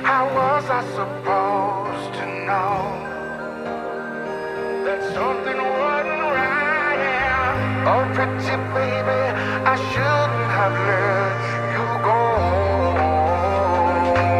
How was I supposed to know that something wasn't right? Yeah. Oh, pretty baby, I shouldn't have let